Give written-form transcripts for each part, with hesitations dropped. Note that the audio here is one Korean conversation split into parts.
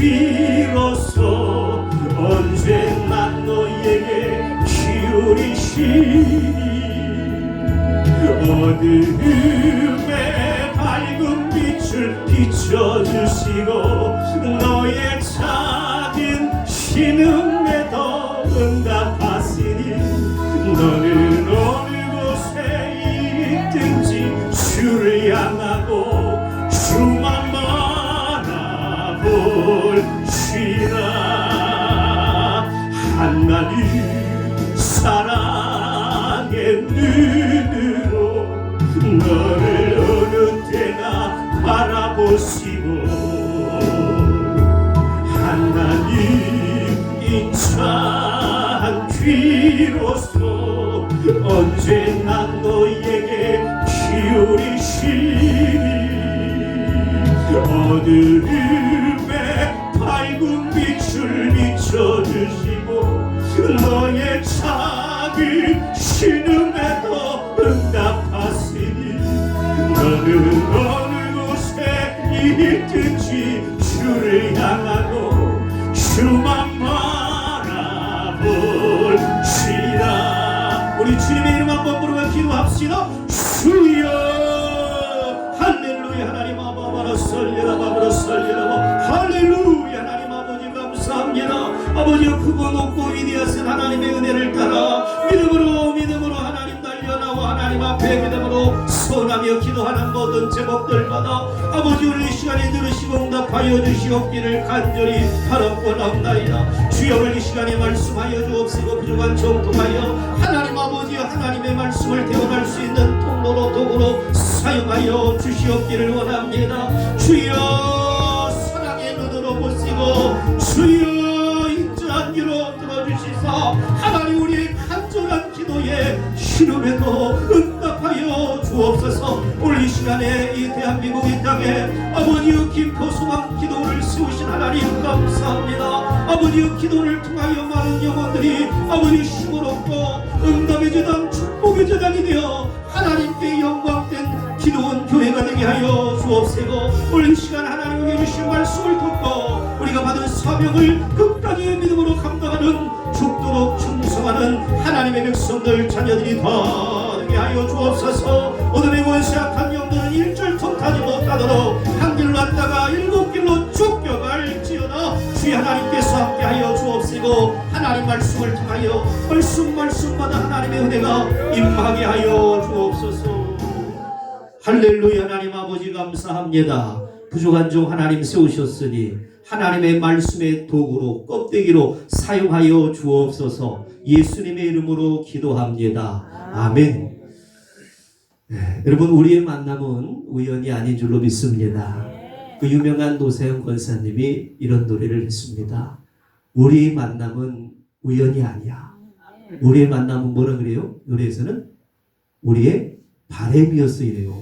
비로소 언제나 너에게 기울이시니 어둠의 밝은 빛을 비춰주시고 너의 작은 신음에도 응답하시니 너는 어느 곳에 있든지 주를 향하고 주만 바라볼지라. 하나님 사랑의 눈으로 너를 어느 때나 바라보시고 하나님 인자한 귀로서 언제나 너에게 기울이시니 어둠의 밝은 빛을 비춰주시고 너의 작은 신음에도 응답하시니 너는 어느 곳에 있든지 주를 향하고 주만 바라볼지라. 우리 주님의 이름 한번 부르며 기도합시다. 주여 할렐루야. 하나님 아버지로 설레라 할렐루야. 하나님 아버지 감사합니다. 아버지여 크고 높고 위대하신 하나님의 은혜를 따라 믿음으로 하나님 달려나와 하나님 앞에 믿음으로 선하며 기도하는 모든 제목들마다 아버지 오늘 이 시간에 들으시고 응답하여 주시옵기를 간절히 바라옵나이다. 주여 오늘 이 시간에 말씀하여 주옵시고 부족한 정통하여 하나님 아버지여 하나님의 말씀을 대언할 수 있는 통로로 도구로 사용하여 주시옵기를 원합니다. 주여 사랑의 눈으로 보시고 주여 인자한 귀로 들어주시사 하나님 우리의 간절한 기도에 신음에도 응답하여 주옵소서. 오늘 이 시간에 이 대한민국 이 땅에 아버지의 깊고 소망 기도를 세우신 하나님 감사합니다. 아버지의 기도를 통하여 많은 영혼들이 아버지 힘을 얻고 응답의 재단 축복의 재단이 되어 하나님께 영광된 기도원 교회가 되게 하여 주옵시고 오늘 이 시간 하나님께 주신 말씀을 듣고 우리가 받은 사명을 끝까지 믿음으로 감당하는 죽도록 충성하는 하나님의 백성들 자녀들이 되게 하여 주옵소서. 어둠의 권세 악한 영들은 일절 통하지 못하도록 한 길로 왔다가 일곱 길로 쫓겨갈지어다. 주의 하나님께서 함께하여 주옵시고 하나님 말씀을 통하여 말씀마다 하나님의 은혜가 임하게 하여 주옵소서. 할렐루야. 하나님 아버지 감사합니다. 부족한 종 하나님 세우셨으니 하나님의 말씀의 도구로 껍데기로 사용하여 주옵소서. 예수님의 이름으로 기도합니다. 아멘. 네, 여러분 우리의 만남은 우연이 아닌 줄로 믿습니다. 그 유명한 노세영 권사님이 이런 노래를 했습니다. 우리의 만남은 우연이 아니야. 우리의 만남은 뭐라 그래요? 노래에서는 우리의 바램이었어 이래요.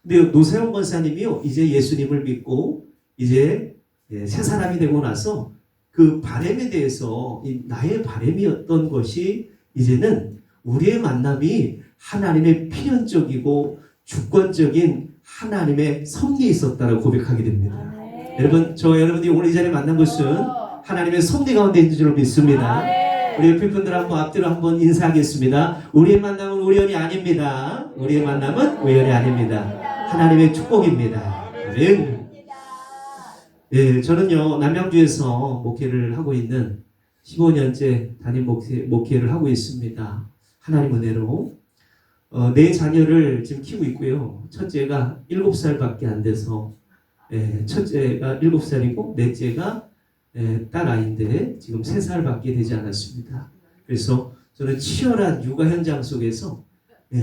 근데 노세영 권사님이요 이제 예수님을 믿고 이제 새 사람이 되고 나서 그 바램에 대해서 나의 바램이었던 것이 이제는 우리의 만남이 하나님의 필연적이고 주권적인 하나님의 섭리에 있었다고 고백하게 됩니다. 여러분 여러분이 오늘 이 자리에 만난 것은 하나님의 섭리 가운데 있는 줄 믿습니다. 우리 옆에 분들 한번 앞뒤로 한번 인사하겠습니다. 우리의 만남은 우연이 아닙니다. 우리의 만남은 우연이 아닙니다. 하나님의 축복입니다. 아멘. 예, 저는요 남양주에서 목회를 하고 있는 15년째 담임 목회를 하고 있습니다. 하나님 은혜로 네 자녀를 지금 키우고 있고요. 첫째가 7살밖에 안 돼서 첫째가 7살이고 넷째가 딸 아이인데 지금 3살밖에 되지 않았습니다. 그래서 저는 치열한 육아 현장 속에서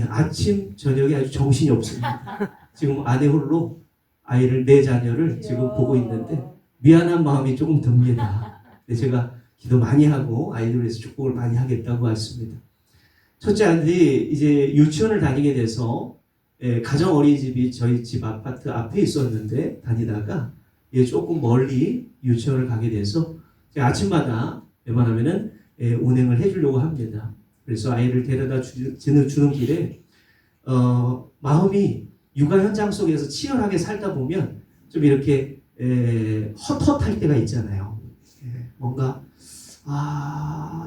아침 저녁에 아주 정신이 없습니다. 지금 아내 홀로 아이를 네 자녀를 지금 보고 있는데 미안한 마음이 조금 듭니다. 제가 기도 많이 하고 아이들을 위해서 축복을 많이 하겠다고 했습니다. 첫째 아들이 이제 유치원을 다니게 돼서 가정 어린이집이 저희 집 아파트 앞에 있었는데 다니다가 조금 멀리 유치원을 가게 돼서 아침마다 웬만하면은 운행을 해주려고 합니다. 그래서 아이를 데려다 주는 길에 마음이 육아 현장 속에서 치열하게 살다 보면 좀 이렇게 헛헛할 때가 있잖아요. 뭔가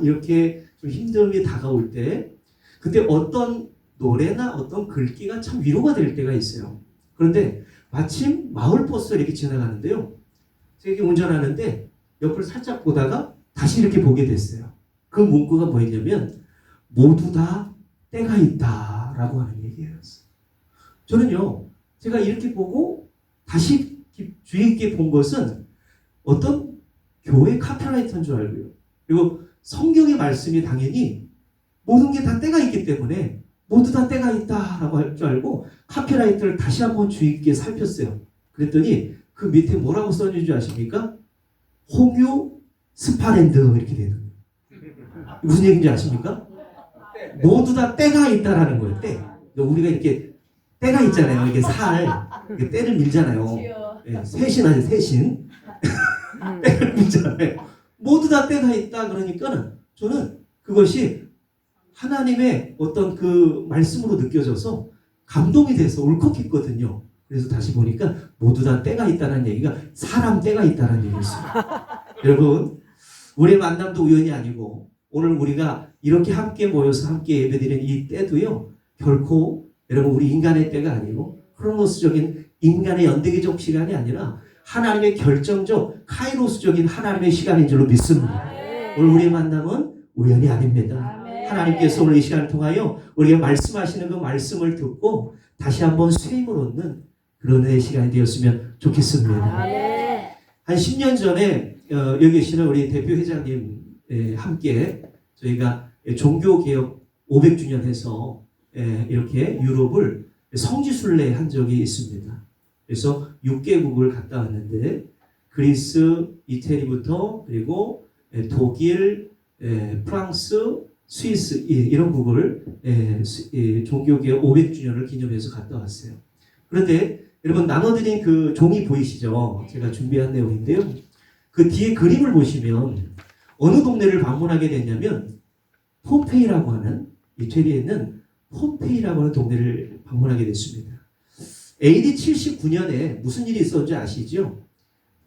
이렇게 좀 힘듦이 다가올 때 그때 어떤 노래나 어떤 글귀가 참 위로가 될 때가 있어요. 그런데 마침 마을버스가 이렇게 지나가는데요. 제가 이렇게 운전하는데 옆을 살짝 보다가 다시 이렇게 보게 됐어요. 그 문구가 뭐였냐면 모두 다 때가 있다 라고 하는 얘기였어요. 저는요, 제가 이렇게 보고 다시 주의 깊게 본 것은 어떤 교회 카피라이터인 줄 알고요. 그리고 성경의 말씀이 당연히 모든 게 다 때가 있기 때문에 모두 다 때가 있다라고 할 줄 알고 카피라이터를 다시 한번 주의 깊게 살폈어요. 그랬더니 그 밑에 뭐라고 써있는 줄 아십니까? 홍유 스파랜드 이렇게 되는 거예요. 무슨 얘기인지 아십니까? 모두 다 때가 있다라는 거예요. 때. 우리가 이렇게 때가 있잖아요. 이게 이렇게 때를 밀잖아요. 세신하죠, 세신. 때를 밀잖아요. 모두 다 때가 있다 그러니까는 저는 그것이 하나님의 어떤 그 말씀으로 느껴져서 감동이 돼서 울컥했거든요. 그래서 다시 보니까 모두 다 때가 있다는 얘기가 사람 때가 있다는 얘기였어요. 여러분, 우리의 만남도 우연이 아니고 오늘 우리가 이렇게 함께 모여서 함께 예배드리는 이 때도요, 결코 여러분 우리 인간의 때가 아니고 크로노스적인 인간의 연대기적 시간이 아니라 하나님의 결정적 카이로스적인 하나님의 시간인 줄로 믿습니다. 오늘 우리의 만남은 우연이 아닙니다. 하나님께서 오늘 이 시간을 통하여 우리가 말씀하시는 그 말씀을 듣고 다시 한번 수임을 얻는 그런 의 시간이 되었으면 좋겠습니다. 한 10년 전에 여기 계시는 우리 대표 회장님 함께 저희가 종교개혁 500주년 해서 이렇게 유럽을 성지순례 한 적이 있습니다. 그래서 6개국을 갔다 왔는데 그리스, 이태리부터 그리고 독일, 프랑스, 스위스 이런 국을 종교개혁 500주년을 기념해서 갔다 왔어요. 그런데 여러분 나눠드린 그 종이 보이시죠? 제가 준비한 내용인데요. 그 뒤에 그림을 보시면 어느 동네를 방문하게 됐냐면 폼페이라고 하는 이태리에 있는 폼페이라고 하는 동네를 방문하게 됐습니다. AD 79년에 무슨 일이 있었는지 아시죠?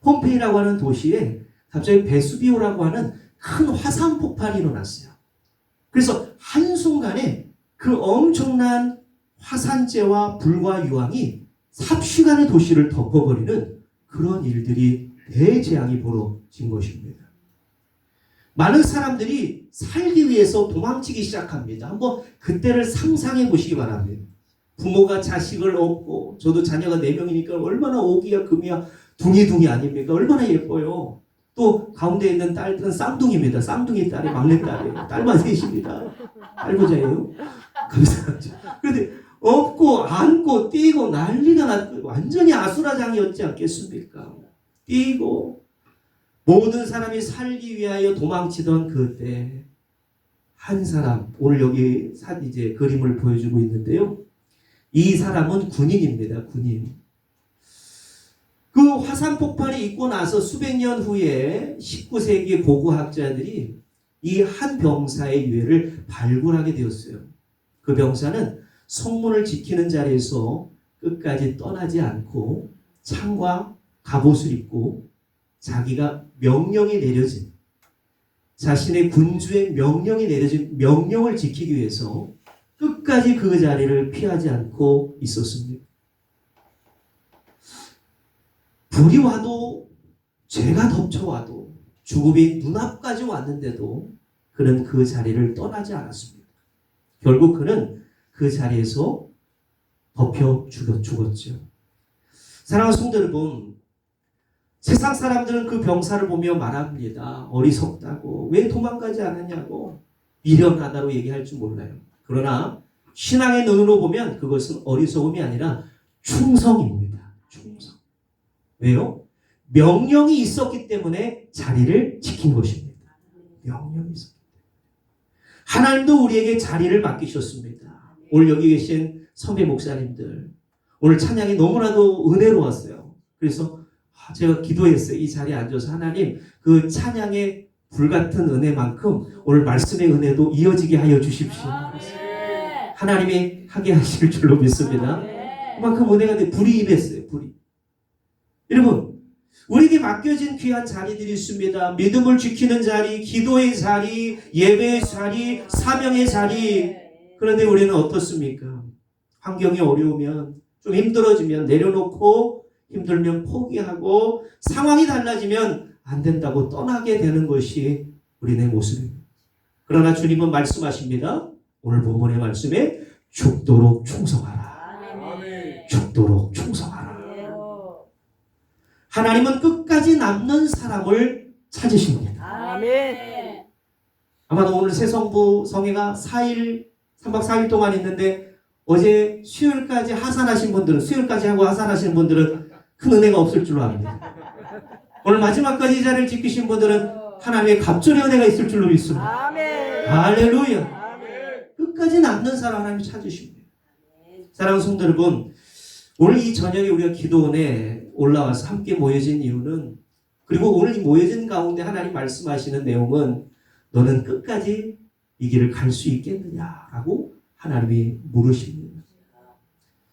폼페이라고 하는 도시에 갑자기 베수비오라고 하는 큰 화산 폭발이 일어났어요. 그래서 한순간에 그 엄청난 화산재와 불과 유황이 삽시간에 도시를 덮어버리는 그런 일들이 대재앙이 벌어진 것입니다. 많은 사람들이 살기 위해서 도망치기 시작합니다. 한번 그때를 상상해 보시기 바랍니다. 부모가 자식을 얻고 저도 자녀가 4명이니까 얼마나 오기야 금이야 둥이둥이 아닙니까? 얼마나 예뻐요. 또 가운데 있는 딸들은 쌍둥이입니다. 쌍둥이 딸이 막내딸이에요. 딸만 셋입니다. 딸부자예요. 감사하죠. 그런데 업고 안고 뛰고 난리가 났고 완전히 아수라장이었지 않겠습니까? 뛰고 모든 사람이 살기 위하여 도망치던 그때 한 사람, 오늘 여기 이제 그림을 보여주고 있는데요. 이 사람은 군인입니다. 군인. 그 화산 폭발이 있고 나서 수백 년 후에 19세기 고고학자들이 이 한 병사의 유해를 발굴하게 되었어요. 그 병사는 성문을 지키는 자리에서 끝까지 떠나지 않고 창과 갑옷을 입고 자기가 명령이 내려진 자신의 군주의 명령이 내려진 명령을 지키기 위해서 끝까지 그 자리를 피하지 않고 있었습니다. 불이 와도 죄가 덮쳐와도 죽음이 눈앞까지 왔는데도 그는 그 자리를 떠나지 않았습니다. 결국 그는 그 자리에서 덮여 죽었죠. 사랑하는 성도 여러분, 세상 사람들은 그 병사를 보며 말합니다. 어리석다고, 왜 도망가지 않았냐고, 미련하다고 얘기할 줄 몰라요. 그러나 신앙의 눈으로 보면 그것은 어리석음이 아니라 충성입니다. 충성. 왜요? 명령이 있었기 때문에 자리를 지킨 것입니다. 명령이 있었기 때문에. 하나님도 우리에게 자리를 맡기셨습니다. 오늘 여기 계신 선배 목사님들, 오늘 찬양이 너무나도 은혜로웠어요. 그래서 제가 기도했어요. 이 자리에 앉아서 하나님 그 찬양의 불같은 은혜만큼 오늘 말씀의 은혜도 이어지게 하여 주십시오. 하나님이 하게 하실 줄로 믿습니다. 그만큼 은혜가 불이 임했어요. 불이. 여러분, 우리에게 맡겨진 귀한 자리들이 있습니다. 믿음을 지키는 자리, 기도의 자리, 예배의 자리, 사명의 자리. 그런데 우리는 어떻습니까? 환경이 어려우면, 좀 힘들어지면 내려놓고, 힘들면 포기하고, 상황이 달라지면 안 된다고 떠나게 되는 것이 우리의 모습입니다. 그러나 주님은 말씀하십니다. 오늘 본문의 말씀에 죽도록 충성하라. 죽도록 충성하라. 하나님은 끝까지 남는 사람을 찾으십니다. 아멘. 아마도 오늘 새성부 성회가 3박 4일 동안 있는데 어제 수요일까지 하산하신 분들은, 수요일까지 하고 하산하신 분들은 큰 은혜가 없을 줄로 압니다. 오늘 마지막까지 이 자리를 지키신 분들은 하나님의 갑절의 은혜가 있을 줄로 믿습니다. 아멘. 할렐루야. 아멘. 끝까지 남는 사람 하나님 찾으십니다. 사랑하는 성도 여러분, 오늘 이 저녁에 우리가 기도원에 올라와서 함께 모여진 이유는, 그리고 오늘 이 모여진 가운데 하나님 말씀하시는 내용은 너는 끝까지 이 길을 갈 수 있겠느냐라고 하나님이 물으십니다.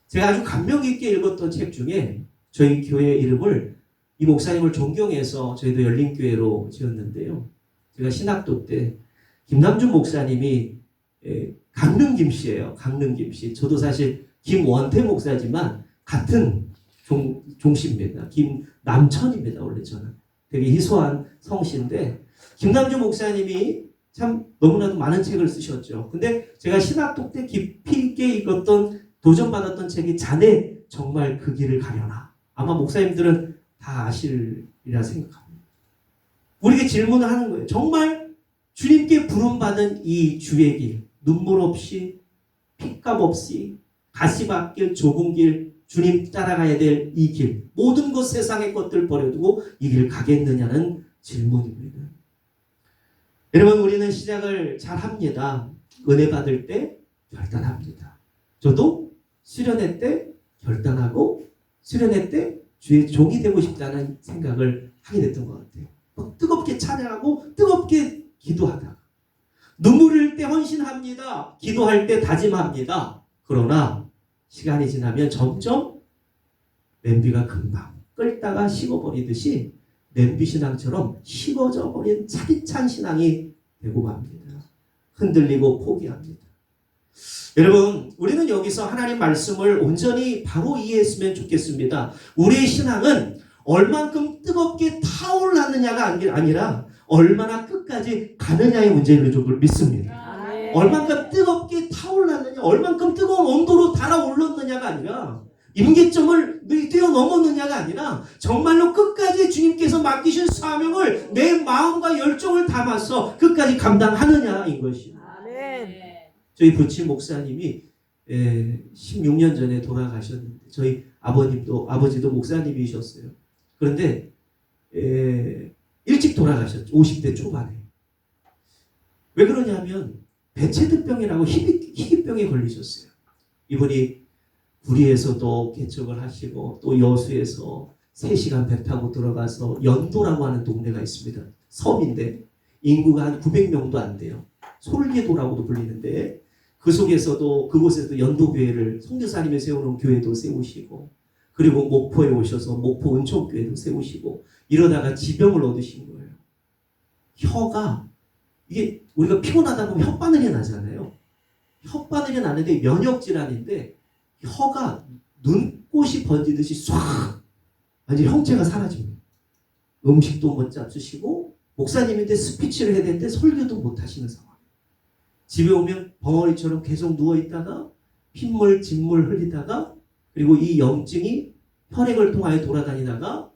제가 아주 감명 깊게 읽었던 책 중에 저희 교회 이름을, 이 목사님을 존경해서 저희도 열린교회로 지었는데요. 제가 신학도 때 김남준 목사님이 강릉 김씨예요. 강릉 김씨. 저도 사실 김원태 목사지만 같은 종씨입니다. 김남천입니다. 원래 저는 되게 희소한 성씨인데, 김남준 목사님이 참 너무나도 많은 책을 쓰셨죠. 근데 제가 신학독 때 깊이 있게 읽었던, 도전받았던 책이 자네 정말 그 길을 가려나. 아마 목사님들은 다 아시리라 생각합니다. 우리에게 질문을 하는 거예요. 정말 주님께 부름받은 이 주의 길, 눈물 없이, 핏값 없이, 가시밭길, 좁은 길, 주님 따라가야 될 이 길, 모든 것, 세상의 것들 버려두고 이 길을 가겠느냐는 질문입니다. 여러분, 우리는 시작을 잘 합니다. 은혜 받을 때 결단합니다. 저도 수련회 때 결단하고, 수련회 때 주의 종이 되고 싶다는 생각을 하게 됐던 것 같아요. 막 뜨겁게 찬양하고 뜨겁게 기도하다가, 눈물 흘릴 때 헌신합니다. 기도할 때 다짐합니다. 그러나 시간이 지나면 점점 냄비가 금방 끓다가 식어버리듯이 냄비 신앙처럼 식어져 버린 차디찬 신앙이 되고 맙니다. 흔들리고 포기합니다. 여러분, 우리는 여기서 하나님 말씀을 온전히 바로 이해했으면 좋겠습니다. 우리의 신앙은 얼만큼 뜨겁게 타올랐느냐가 아니라 얼마나 끝까지 가느냐의 문제를 좀 믿습니다. 얼만큼 뜨겁게 타올랐느냐, 얼만큼 뜨거운 온도로 달아올랐느냐가 아니라, 임계점을 뛰어넘었느냐가 아니라 정말로 끝까지 주님께서 맡기신 사명을 내 마음과 열정을 담아서 끝까지 감당하느냐인 것이요. 저희 부친 목사님이 16년 전에 돌아가셨는데, 저희 아버지도 목사님이셨어요. 그런데 일찍 돌아가셨죠. 50대 초반에. 왜 그러냐면 배체득병이라고 희귀병에 걸리셨어요. 이분이 구리에서도 개척을 하시고, 또 여수에서 3시간 배 타고 들어가서 연도라고 하는 동네가 있습니다. 섬인데 인구가 한 900명도 안 돼요. 솔개도라고도 불리는데, 그 속에서도, 그곳에서 연도교회를, 선교사님이 세우는 교회도 세우시고, 그리고 목포에 오셔서 목포 은총교회도 세우시고, 이러다가 지병을 얻으신 거예요. 혀가, 이게 우리가 피곤하다 보면 혓바늘이 나잖아요. 혓바늘이 나는데 면역질환인데, 혀가 눈꽃이 번지듯이 쏴! 완전히 형체가 사라집니다. 음식도 못 잡수시고, 목사님인데 스피치를 해야 되는데 설교도 못 하시는 상황. 집에 오면 벙어리처럼 계속 누워있다가 핏물, 진물 흘리다가, 그리고 이 염증이 혈액을 통하여 돌아다니다가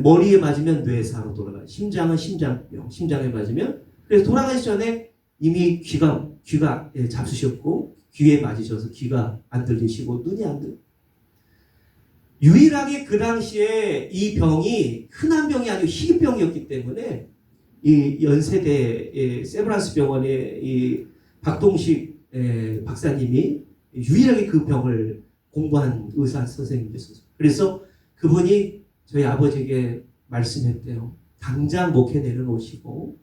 머리에 맞으면 뇌사로 돌아가요. 심장은 심장병, 심장에 맞으면. 그래서 돌아가기 전에 이미 귀가 잡수셨고, 귀에 맞으셔서 귀가 안 들리시고 눈이 안 들려. 유일하게 그 당시에 이 병이 흔한 병이 아니고 희귀병이었기 때문에, 이 연세대 세브란스 병원의 이 박동식 박사님이 유일하게 그 병을 공부한 의사 선생님이셨어요. 그래서 그분이 저희 아버지에게 말씀했대요. 당장 목회 내려놓으시고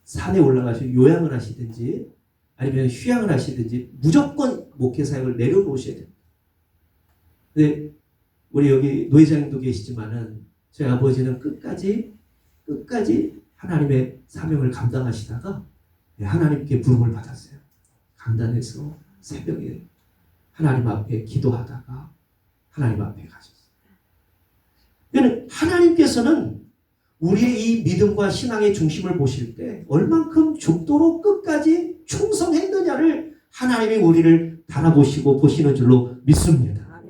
산에 올라가서 요양을 하시든지 아니면 휴양을 하시든지 무조건 목회 사역을 내려놓으셔야 됩니다. 근데 우리 여기 노회장님도 계시지만은 저희 아버지는 끝까지 하나님의 사명을 감당하시다가 하나님께 부름을 받았어요. 강단에서 새벽에 하나님 앞에 기도하다가 하나님 앞에 가셨어요. 하나님께서는 우리의 이 믿음과 신앙의 중심을 보실 때 얼만큼 죽도록 끝까지 충성했느냐를 하나님이 우리를 바라보시고 보시는 줄로 믿습니다.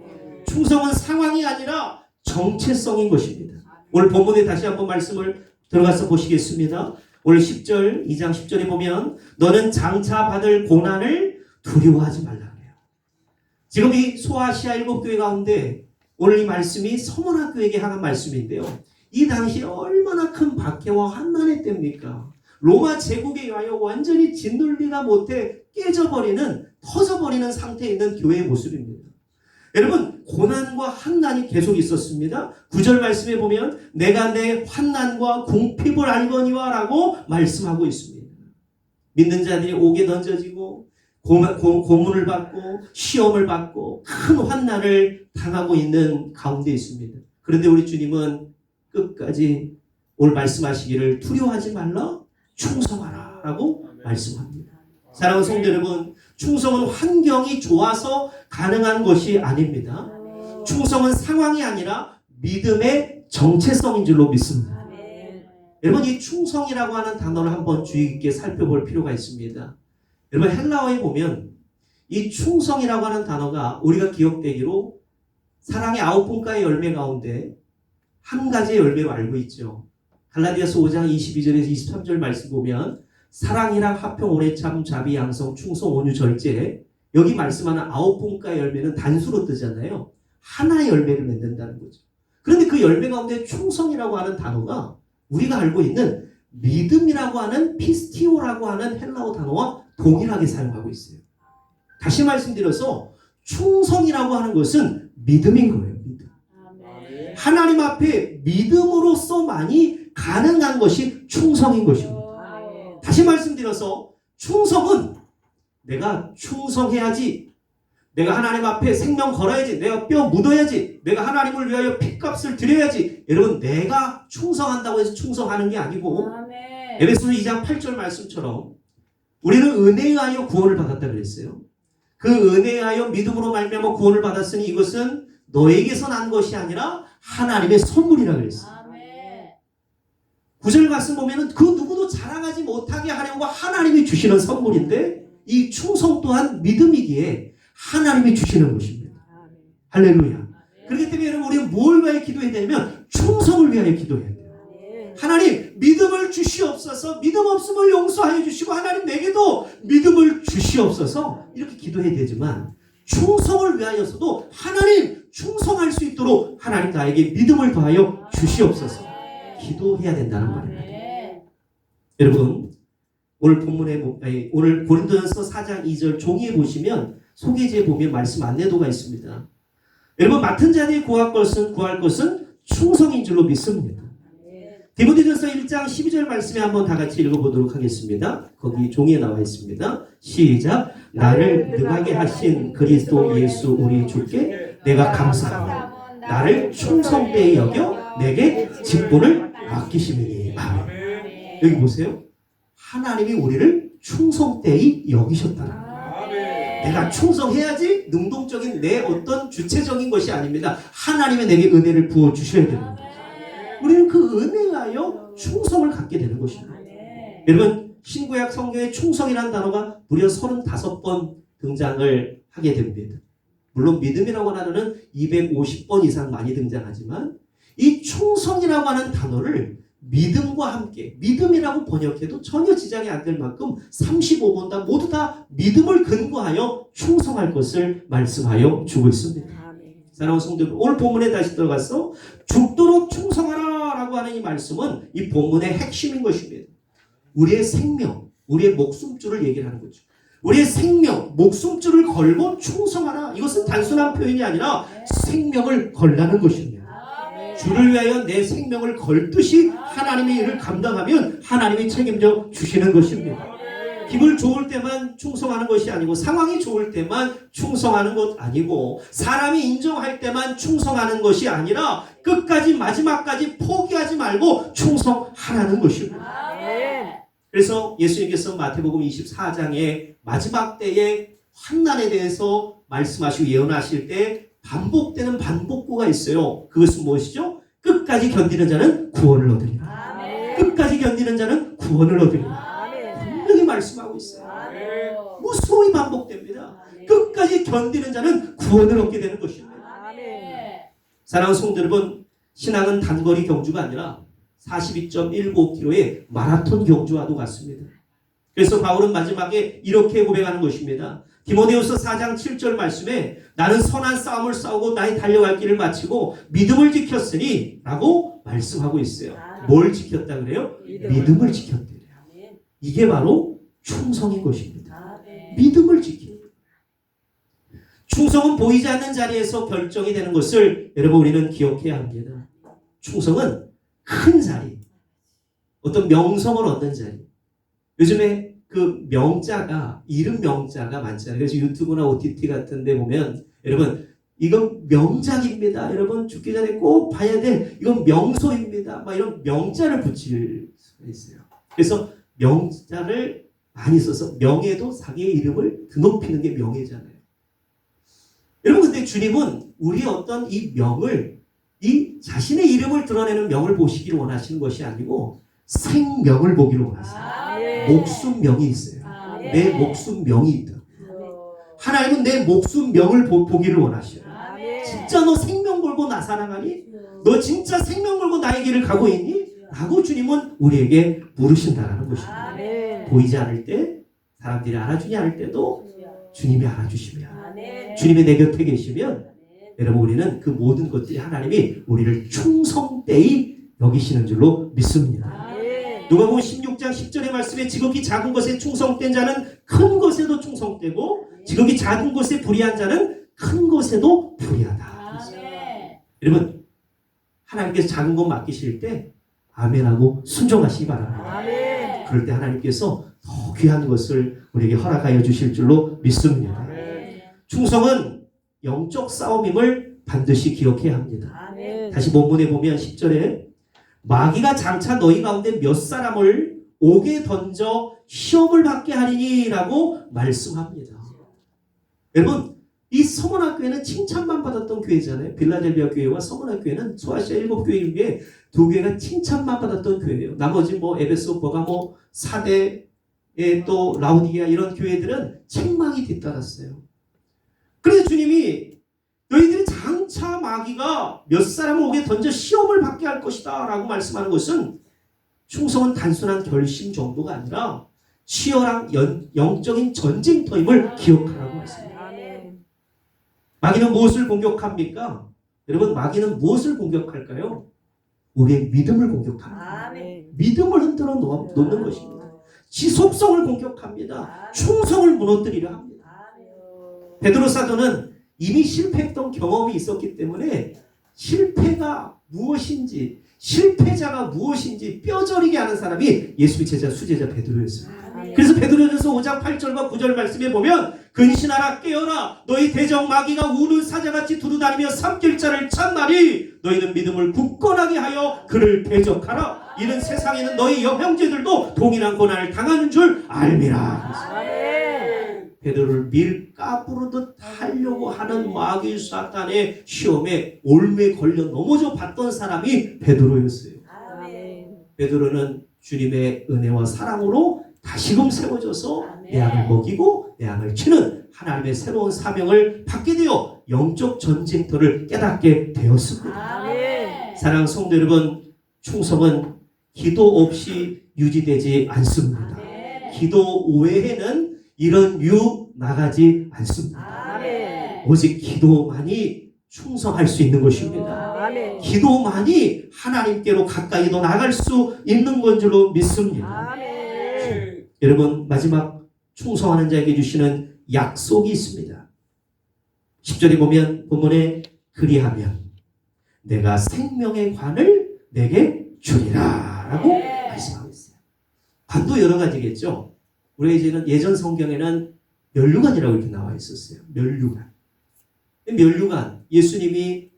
충성은 상황이 아니라 정체성인 것입니다. 오늘 본문에 다시 한번 말씀을 들어가서 보시겠습니다. 오늘 10절, 2장 10절에 보면 너는 장차 받을 고난을 두려워하지 말라 그래요. 지금 이 소아시아 7교회 가운데 오늘 이 말씀이 서문학교에게 하는 말씀인데요. 이 당시에 얼마나 큰 박해와 환난의 때입니까? 로마 제국에 의하여 완전히 짓눌리다 못해 깨져버리는, 터져버리는 상태에 있는 교회의 모습입니다. 여러분, 고난과 환난이 계속 있었습니다. 9절 말씀에 보면 내가 내 환난과 궁핍을 알거니와 라고 말씀하고 있습니다. 믿는 자들이 옥에 던져지고 고문을 받고 시험을 받고 큰 환난을 당하고 있는 가운데 있습니다. 그런데 우리 주님은 끝까지 오늘 말씀하시기를 두려워하지 말라, 충성하라 라고 말씀합니다. 사랑하는 성도 여러분, 충성은 환경이 좋아서 가능한 것이 아닙니다. 충성은 상황이 아니라 믿음의 정체성인 줄로 믿습니다. 여러분, 이 충성이라고 하는 단어를 한번 주의 깊게 살펴볼 필요가 있습니다. 여러분, 헬라어에 보면 이 충성이라고 하는 단어가 우리가 기억되기로 사랑의 9분가의 열매 가운데 한 가지의 열매로 알고 있죠. 갈라디아서 5장 22절에서 23절 말씀 보면 사랑이랑 화평, 오래참, 자비, 양성, 충성, 온유, 절제, 여기 말씀하는 9분가의 열매는 단수로 뜨잖아요. 하나의 열매를 맺는다는 거죠. 그런데 그 열매 가운데 충성이라고 하는 단어가 우리가 알고 있는 믿음이라고 하는 피스티오라고 하는 헬라어 단어와 동일하게 사용하고 있어요. 다시 말씀드려서 충성이라고 하는 것은 믿음인 거예요. 믿음. 하나님 앞에 믿음으로서만이 가능한 것이 충성인 것입니다. 다시 말씀드려서 충성은 내가 충성해야지, 내가 하나님 앞에 생명 걸어야지, 내가 뼈 묻어야지, 내가 하나님을 위하여 핏값을 드려야지. 여러분, 내가 충성한다고 해서 충성하는 게 아니고 에베소서 2장 8절 말씀처럼 우리는 은혜에 의하여 구원을 받았다 그랬어요. 그 은혜에 의하여 믿음으로 말미암아 구원을 받았으니 이것은 너에게서 난 것이 아니라 하나님의 선물이라 그랬어요. 9절 말씀 보면은 그 누구도 자랑하지 못하게 하려고 하나님이 주시는 선물인데 이 충성 또한 믿음이기에 하나님이 주시는 것입니다. 할렐루야. 그렇기 때문에 여러분, 우리는 뭘 위하여 기도해야 되냐면 충성을 위하여 기도해야 돼요. 하나님, 믿음을 주시옵소서. 믿음 없음을 용서하여 주시고 하나님 내게도 믿음을 주시옵소서. 이렇게 기도해야 되지만 충성을 위하여서도 하나님 충성할 수 있도록 하나님 나에게 믿음을 더하여 주시옵소서. 기도해야 된다는 말입니다. 여러분, 오늘 본문에 오늘 고린도전서 4장 2절 종이에 보시면 소개지에 보면 말씀 안내도가 있습니다. 여러분, 맡은 자들이 구할 것은 충성인 줄로 믿습니다. 디모데전서 1장 12절 말씀에 한번 다 같이 읽어보도록 하겠습니다. 거기 종이에 나와 있습니다. 시작. 나를 능하게 하신 그리스도 예수 우리 주께 내가 감사하고 나를 충성되이 여겨 내게 직분을 맡기심이니. 아멘. 여기 보세요. 하나님이 우리를 충성되이 여기셨다. 내가 충성해야지 능동적인 내 어떤 주체적인 것이 아닙니다. 하나님이 내게 은혜를 부어주셔야 됩니다. 우리는 그 은혜에 하여 충성을 갖게 되는 것입니다. 여러분, 신구약 성경에 충성이라는 단어가 무려 35번 등장을 하게 됩니다. 물론 믿음이라고 하는 단어는 250번 이상 많이 등장하지만 이 충성이라고 하는 단어를 믿음과 함께, 믿음이라고 번역해도 전혀 지장이 안 될 만큼 35번 다 모두 다 믿음을 근거하여 충성할 것을 말씀하여 주고 있습니다. 사랑하는 성도 여러분, 오늘 본문에 다시 들어가서 죽도록 충성하라 라고 하는 이 말씀은 이 본문의 핵심인 것입니다. 우리의 생명, 우리의 목숨줄을 얘기를 하는 거죠. 우리의 생명, 목숨줄을 걸고 충성하라. 이것은 단순한 표현이 아니라 생명을 걸라는 것입니다. 주를 위하여 내 생명을 걸듯이 하나님의 일을 감당하면 하나님이 책임져 주시는 것입니다. 기분 좋을 때만 충성하는 것이 아니고 상황이 좋을 때만 충성하는 것 아니고 사람이 인정할 때만 충성하는 것이 아니라 끝까지 마지막까지 포기하지 말고 충성하라는 것입니다. 그래서 예수님께서 마태복음 24장의 마지막 때의 환난에 대해서 말씀하시고 예언하실 때 반복되는 반복구가 있어요. 그것은 무엇이죠? 끝까지 견디는 자는 구원을 얻으리라. 끝까지 견디는 자는 구원을 얻으리라. 분명히 말씀하고 있어요. 무수히 반복됩니다. 끝까지 견디는 자는 구원을 얻게 되는 것입니다. 사랑하는 성도 여러분, 신앙은 단거리 경주가 아니라 42.19km의 마라톤 경주와도 같습니다. 그래서 바울은 마지막에 이렇게 고백하는 것입니다. 디모데후서 4장 7절 말씀에 나는 선한 싸움을 싸우고 나의 달려갈 길을 마치고 믿음을 지켰으니 라고 말씀하고 있어요. 뭘 지켰다 그래요? 믿음을 지켰대요. 이게 바로 충성인 것입니다. 믿음을 지키는 거예요. 충성은 보이지 않는 자리에서 결정이 되는 것을 여러분 우리는 기억해야 합니다. 충성은 큰 자리, 어떤 명성을 얻는 자리. 요즘에 그 명자가, 이름 명자가 많잖아요. 그래서 유튜브나 OTT 같은 데 보면 여러분 이건 명작입니다. 여러분 죽기 전에 꼭 봐야 돼. 이건 명소입니다. 막 이런 명자를 붙일 수가 있어요. 그래서 명자를 많이 써서 명예도 자기의 이름을 드높이는 게 명예잖아요. 여러분 근데 주님은 우리의 어떤 이 명을 이 자신의 이름을 드러내는 명을 보시기를 원하시는 것이 아니고 생명을 보기를 원하세요. 목숨 명이 있어요. 내 목숨 명이 있다. 하나님은 내 목숨 명을 보기를 원하셔요. 진짜 너 생명 걸고 나 사랑하니? 너 진짜 생명 걸고 나의 길을 가고 있니? 라고 주님은 우리에게 물으신다는 것입니다. 보이지 않을 때, 사람들이 알아주지 않을 때도 주님이 알아주시면, 주님이 내 곁에 계시면 여러분 우리는 그 모든 것들이 하나님이 우리를 충성되이 여기시는 줄로 믿습니다. 누가복음 16장 10절의 말씀에 지극히 작은 것에 충성된 자는 큰 것에도 충성되고 지극히 작은 것에 불의한 자는 큰 것에도 불의하다. 여러분 하나님께서 작은 것 맡기실 때 아멘하고 순종하시기 바랍니다. 그럴 때 하나님께서 더 귀한 것을 우리에게 허락하여 주실 줄로 믿습니다. 충성은 영적 싸움임을 반드시 기억해야 합니다. 다시 본문에 보면 10절에 마귀가 장차 너희 가운데 몇 사람을 옥에 던져 시험을 받게 하리니 라고 말씀합니다. 여러분 이 서문학교회는 칭찬만 받았던 교회잖아요. 빌라델비아 교회와 서문학교회는 소아시아 7교회 중에 2교회가 칭찬만 받았던 교회예요. 나머지 뭐 에베소, 버가모, 사대, 또 라우디게아 이런 교회들은 책망이 뒤따랐어요. 그래서 주님이 너희들이 장차 마귀가 몇 사람을 옥에 던져 시험을 받게 할 것이다 라고 말씀하는 것은 충성은 단순한 결심 정도가 아니라 치열한 영적인 전쟁터임을 기억하라고 했습니다. 마귀는 무엇을 공격합니까? 여러분 마귀는 무엇을 공격할까요? 우리의 믿음을 공격합니다. 믿음을 흔들어 놓는 것입니다. 지속성을 공격합니다. 충성을 무너뜨리려 합니다. 베드로 사도는 이미 실패했던 경험이 있었기 때문에 실패가 무엇인지 실패자가 무엇인지 뼈저리게 아는 사람이 예수의 제자 수제자 베드로였습니다. 그래서 베드로전서 5장 8절과 9절 말씀에 보면 근신하라 깨어라 너희 대적 마귀가 우는 사자같이 두루다니며 삼킬 자를 찾나니 너희는 믿음을 굳건하게 하여 그를 대적하라. 이는 세상에 있는 너희 형제들도 동일한 고난을 당하는 줄 알미라. 베드로를 밀가부르듯 하려고 하는 마귀 사탄의 시험에 올매 걸려 넘어져 봤던 사람이 베드로였어요. 베드로는 주님의 은혜와 사랑으로 다시금 세워져서 내 양을 먹이고 내 양을 치는 하나님의 새로운 사명을 받게 되어 영적 전쟁터를 깨닫게 되었습니다. 사랑하는 성도 여러분, 충성은 기도 없이 유지되지 않습니다. 기도 외에는 이런 유 나가지 않습니다. 오직 기도만이 충성할 수 있는 것입니다. 기도만이 하나님께로 가까이 더 나갈 수 있는 건 줄로 믿습니다. 여러분 마지막 충성하는 자에게 주시는 약속이 있습니다. 10절에 보면 본문에 그리하면 내가 생명의 관을 내게 주리라 라고 말씀하고 있어요. 관도 여러 가지겠죠. 우리 이제는 예전 성경에는 면류관이라고 이렇게 나와 있었어요. 면류관. 면류관, 예수님이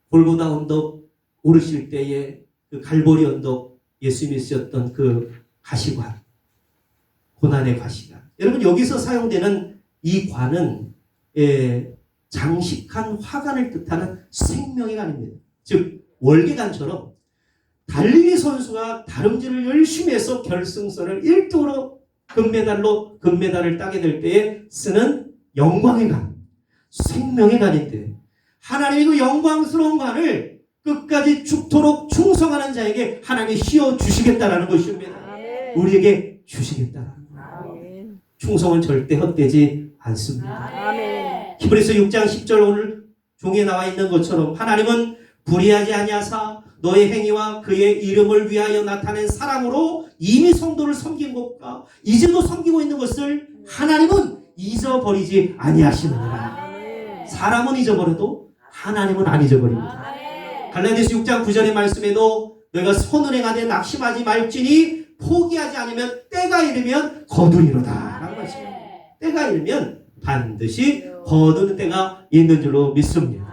골고다 언덕 오르실 때에 그 갈보리 언덕 예수님이 쓰셨던 그 가시관, 고난의 가시관. 여러분, 여기서 사용되는 이 관은 장식한 화관을 뜻하는 생명의 관입니다. 즉 월계관처럼 달리기 선수가 다름질을 열심히 해서 결승선을 1등으로 금메달을 따게 될 때에 쓰는 영광의 관, 생명의 관인데, 하나님이 그 영광스러운 관을 끝까지 죽도록 충성하는 자에게 하나님이 씌워 주시겠다라는 것입니다. 우리에게 주시겠다라는 거예요. 충성은 절대 헛되지 않습니다. 히브리서 6장 10절 오늘 종이에 나와 있는 것처럼 하나님은 불의하지 아니하사 너의 행위와 그의 이름을 위하여 나타낸 사랑으로 이미 성도를 섬긴 것과 이제도 섬기고 있는 것을 하나님은 잊어버리지 아니하시느니라. 사람은 잊어버려도 하나님은 안 잊어버립니다. 갈라디아서 6장 9절의 말씀에도 너희가 선운행하되 낙심하지 말지니 포기하지 않으면 때가 이르면 거두리로다 라고 말씀합니다. 때가 이르면 반드시 거두는 때가 있는 줄로 믿습니다.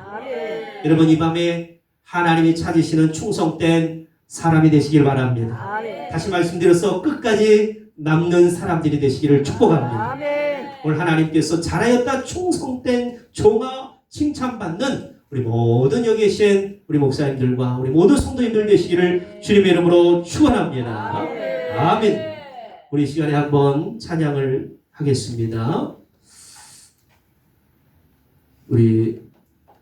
여러분, 이 밤에 하나님이 찾으시는 충성된 사람이 되시길 바랍니다. 다시 말씀드려서 끝까지 남는 사람들이 되시기를 축복합니다. 오늘 하나님께서 잘하였다 충성된 종아 칭찬받는 우리 모든 여기 계신 우리 목사님들과 우리 모든 성도님들 되시기를 주님의 이름으로 축원합니다. 아멘. 우리 시간에 한번 찬양을 하겠습니다. 우리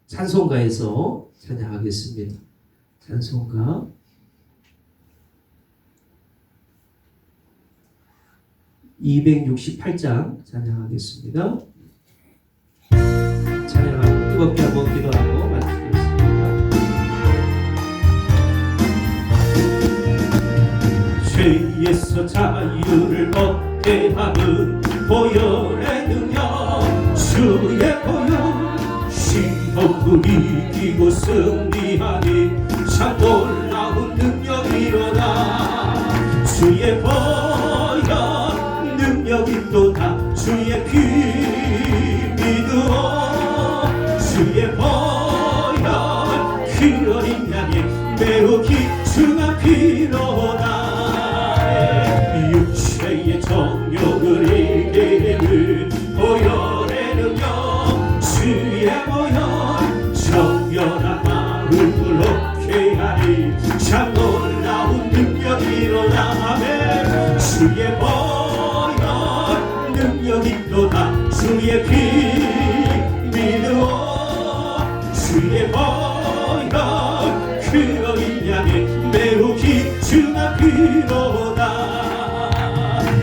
찬송가에서 찬양하겠습니다. 찬송가 268장 찬양하겠습니다. 찬양하고 뜨겁게 한번 기도하고 마치겠습니다. 죄에서 자유를 얻게 하는 보혈의 능력, 주의 보혈 심복을 이기고 승리하니 참 놀라운 능력이로다. 주의 보혈 능력이 또다. 주의 피 믿어. 주의 보혈 그 어린 양의 매우 귀중한 피로다. 육체의 정욕을 이기는 보혈의 능력, 주의 보혈 정결한 마음을 얻게 하니 참 놀라운 능력이로다. 아멘. 주의 보혈 능력이 또다. 주의 피 믿어. 주의 보혈 그 어린 양의 매우 귀중한 피로다.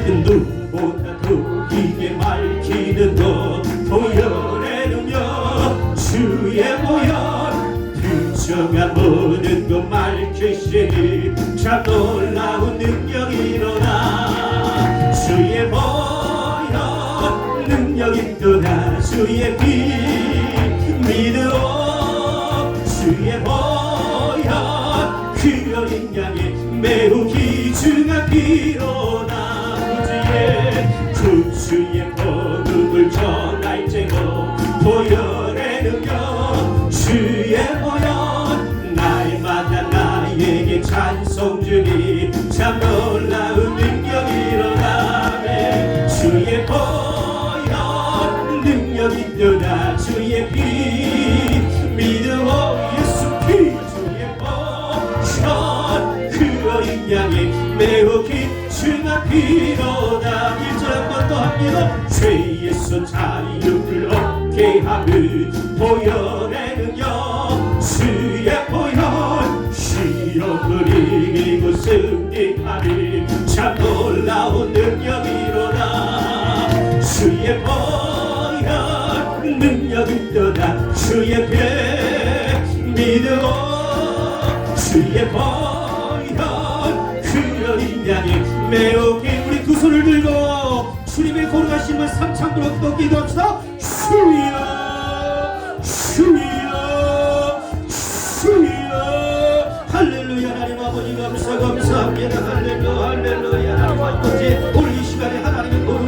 누구보다 더 기게 밝히는 것 보혈의 능력, 주의 보혈 부정한 모든 것 밝히시니 참 놀라운 능력이로다. 주의 보혈 능력이 또다. 주의 피 믿어. 주의 보혈 그 어린 양의 매우 귀중한 피로다. 구주의 복음을 전할지고 보혈의 능력, 주의 보혈 날마다 나에게 찬송 주니 참 놀라운 능력이로다. 주의 보혈 능력이 있도다. 주의 피 믿어. 예수 피 주의 보혈 그 어린 양의 매우 귀중한 피로다. 1절 한 번 더 합니다. 죄에서 자유를 얻게 하는 보혈의 능력, 주의 보혈 시험을 이기고 승리하니 참 놀라운 능력이로다. 주의 보혈 능력이 있도다. 주의 피 믿어. 주의 보혈 그 어린 양의 매우 긴. 우리 두 손을 들고 주님의 거룩하심을 삼창으로 또 기도합시다. 주여 주여 주여. 할렐루야. 하나님 아버지 감사합니다. 할렐루야 할렐루야. 하나님 아버지 오늘 이 시간에 하나님의 거룩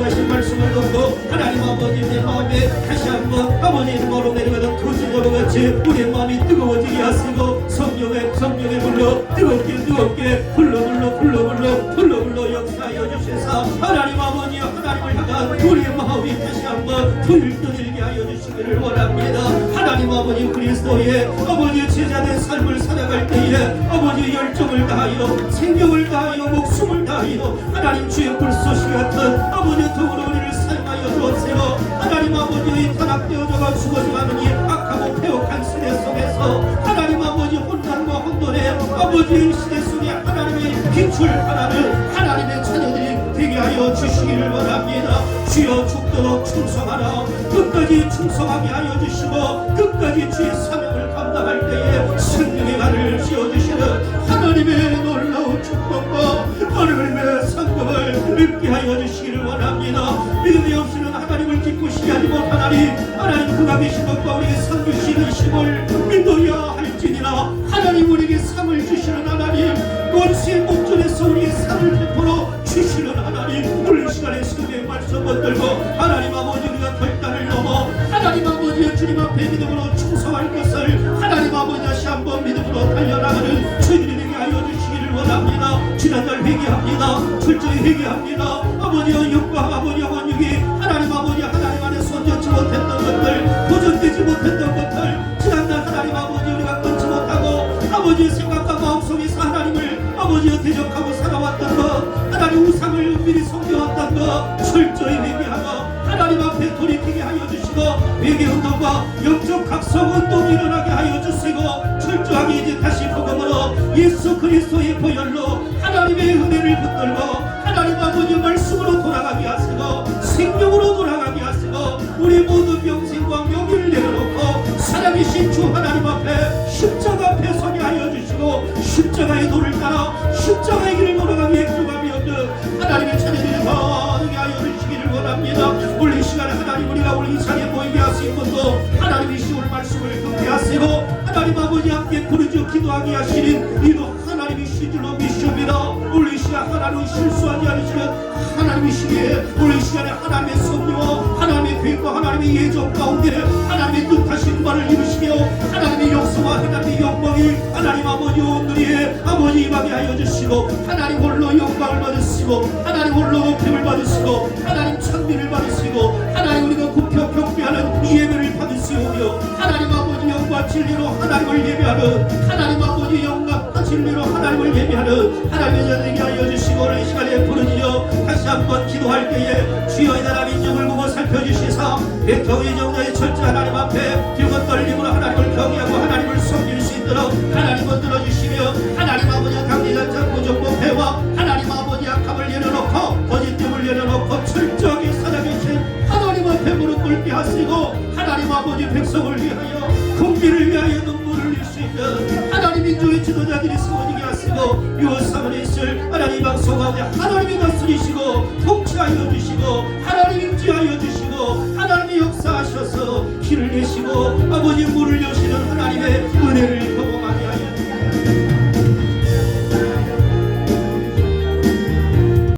것 같이 우리의 마음이 뜨거워지게 하시고 성령의 불러 뜨겁게 불러 역사하여 주셔서 하나님 아버지 하나님을 향한 우리의 마음이 다시 한번 불떠들게 하여 주시기를 원합니다. 하나님 아버지 그리스도의 아버지 제자된 삶을 살아갈 때에 아버지 열정을 다하여 생명을 다하여 목숨을 다하여 하나님 주의 불쏘시 같은 아버지 통으로 우리를 사용하여 주옵시고 하나님 아버지의 타락되어져가 죽어져가는 이 악하고 폐역한 시대 속에서 하나님 아버지 혼란과 혼돈의 아버지의 시대 속에 하나님의 빛출하라는 하나님의 자녀들이 되게 하여 주시기를 원합니다. 주여 죽도록 충성하라. 끝까지 충성하게 하여 주시고 끝까지 주의 사명을 감당할 때에 생명의 간을 지어주시는 하나님의 놀라운 축복과 하나님의 상급을 입게 하여 주시기를 원합니다. 믿음이 없이는 하나님을 기쁘시게 하지 못하나니 하나님 그가 계신 것과 우리에게 상 주시는 힘을 믿어야 할지니라. 하나님 우리에게 상을 주시는 하나님 원수의 목전에서 우리에게 상을 베풀어 주시는 하나님 오늘 시간에 시험의 말씀 붙들고 하나님 아버지 우리가 결단을 넘어 하나님 아버지의 주님 앞에 믿음으로 충성할 것을 하나님 아버지 다시 한번 믿음으로 달려나가는 저희들이 되게 하여 주시기를 원합니다. 지난날 회개합니다. 철저히 회개합니다. 아버지의 영광 아버지의 원육이 하나님 아버지 하나님 안에 손전치 못했던 것들 도전되지 못했던 것들 지난날 하나님 아버지 우리가 끊지 못하고 아버지의 생각과 마음속에서 하나님을 아버지의 대적하고 살아왔던 것 하나님 우상을 은밀히 섬겨왔던 것 철저히 회개하고 하나님 앞에 돌이키게 하여 주시고 회개운동과 영적 각성운동이 일어나게 하여 주시고 철저하게 이제 다시 복음으로 예수 그리스도의 보혈로 하나님의 은혜를 붙들고 하나님 아버지 말씀으로 돌아가게 하시고 생명으로 돌아가게 하시고 우리 모든 명생과 명예를 내려놓고 살아계신 주 하나님 앞에 십자가 앞에 서게 하여 주시고 십자가의 도를 따라 십자가의 길을 걸어가기 행주감이 없는 하나님의 자녀들이 거하게 하여 주시기를 원합니다. 오늘 이 시간에 하나님 우리가 우리 이 자리에 모이게 하신 것도 하나님이 시올 말씀을 듣게 하시고 하나님 아버지 함께 부르짖어 기도하게 하시는 이도 하나님이 시줄로 미시옵니다. 오늘 이 시간 하나님 실수하지 않으시는 하나님이시기에 오늘 이 시간에 하나님의 섭리와 하나님의 계획과 하나님의 예정 가운데 하나님의 뜻하신 바를 이루시며 하나님의 역사와 하나님의 영광이 하나님 아버지 온누리에 아버지 임하게 하여 주시고 하나님 홀로 영광을 받으시고 하나님 홀로 높임을 받으시고 하나님 찬미를 받으시고 하나님 우리가 굽혀 경배하는 이 예배를 받으시오며 하나님 아버지 영과 진리로 하나님을 예배하는 하나님 아버지 영과 진리로 하나님을 예배하는 하나님의 자들에게 하여 주시고 오늘 이 시간에 부르짖어 다시 한번 기도할 때에 주여 이 나라 민족을 보고 살펴주시사 대통의 정자의 철저 하나님 앞에 들고 떨림으로 하나님을 경외하고 하나님을 섬길 수 있도록 하나님을 들어주시며 하나님 아버지 강대장 장구정보 배와 하나님 아버지 악함을 내려놓고 거짓됨을 내려놓고 철저하게 살아계신 하나님 앞에 무릎 꿇게 하시고 하나님 아버지 백성을 위하여 국민을 위하여 눈물을 흘릴 수 있는 하나님 민족의 지도자들이 세워지게 하시고 유월사문에 있을 하나님 방송 가운데 하나님이 다스리시고 통치하여 주시고 하나님 임재하여 주시고 하나님이 역사하셔서 길을 내시고